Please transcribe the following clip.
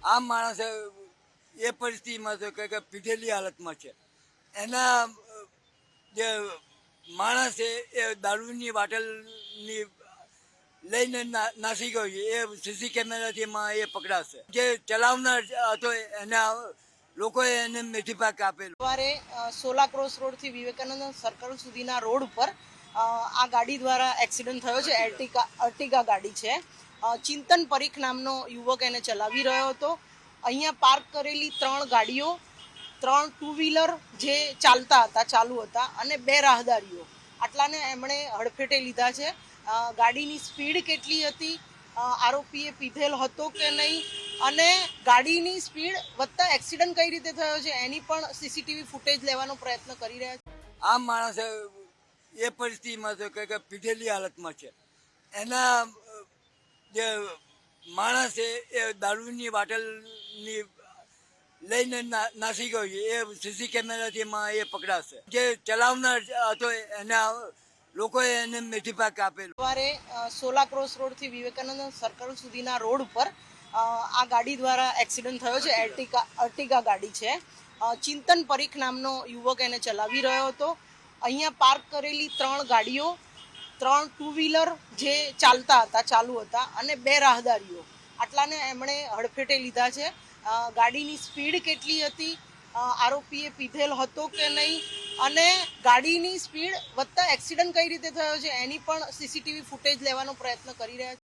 આમ માણસ એ પરિસ્થિતિમાં છે કે પીધેલી હાલતમાં છે. એના જે માણસ છે એ દારૂની બાટલની લઈને નાસી ગયો છે. એ સીસી કેમેરાથી એમાં એ પકડાશે. જે ચલાવનાર હતો એના લોકોએ એને મેથી પાક આપેલો. સવારે સોલા ક્રોસ રોડથી વિવેકાનંદ સર્કલ સુધીના રોડ ઉપર આ ગાડી દ્વારા એક્સિડન્ટ થયો છે. અર્ટિગા ગાડી છે. ચિંતન પરીખ નામનો યુવક એને ચલાવી રહ્યો હતો. અહીંયા પાર્ક કરેલી 3 ગાડીઓ, 3 ટુ વ્હીલર જે ચાલુ હતા અને 2 રાહદારીઓ, આટલાને એમણે હડફેટે લીધા છે. ગાડીની સ્પીડ કેટલી હતી, આરોપીએ પીધેલ હતો કે નહીં, અને ગાડીની સ્પીડ વધતા એક્સિડન્ટ કઈ રીતે થયો છે એની પણ સીસીટીવી ફૂટેજ લેવાનો પ્રયત્ન કરી રહ્યા છે. આમ માણસ એ પરિસ્થિતિમાં છે કે પીધેલી હાલતમાં છે. એના જે માણસ છે એ દારૂની બાટલની લઈને નાસી ગયો છે. એ સીસી કેમેરાથી એમાં એ પકડાશે. જે ચલાવનાર હતો એના લોકોએ એને મેથી પાક આપેલો. સવારે સોલા ક્રોસ રોડથી વિવેકાનંદ સર્કલ સુધીના રોડ ઉપર આ ગાડી દ્વારા એક્સિડન્ટ થયો છે. અર્ટિગા ગાડી છે. ચિંતન પરીખ નામનો યુવક એને ચલાવી રહ્યો હતો. અહીંયા પાર્ક કરેલી 3 ગાડીઓ, 3 ટુ વ્હીલર જે ચાલુ હતા અને 2 રાહદારીઓ, આટલાને એમણે હડફેટે લીધા છે. ગાડીની સ્પીડ કેટલી હતી, આરોપીએ પીધેલ હતો કે નહીં, અને ગાડીની સ્પીડ વધતા એક્સિડન્ટ કઈ રીતે થયો છે એની પણ સીસીટીવી ફૂટેજ લેવાનો પ્રયત્ન કરી રહ્યા છે.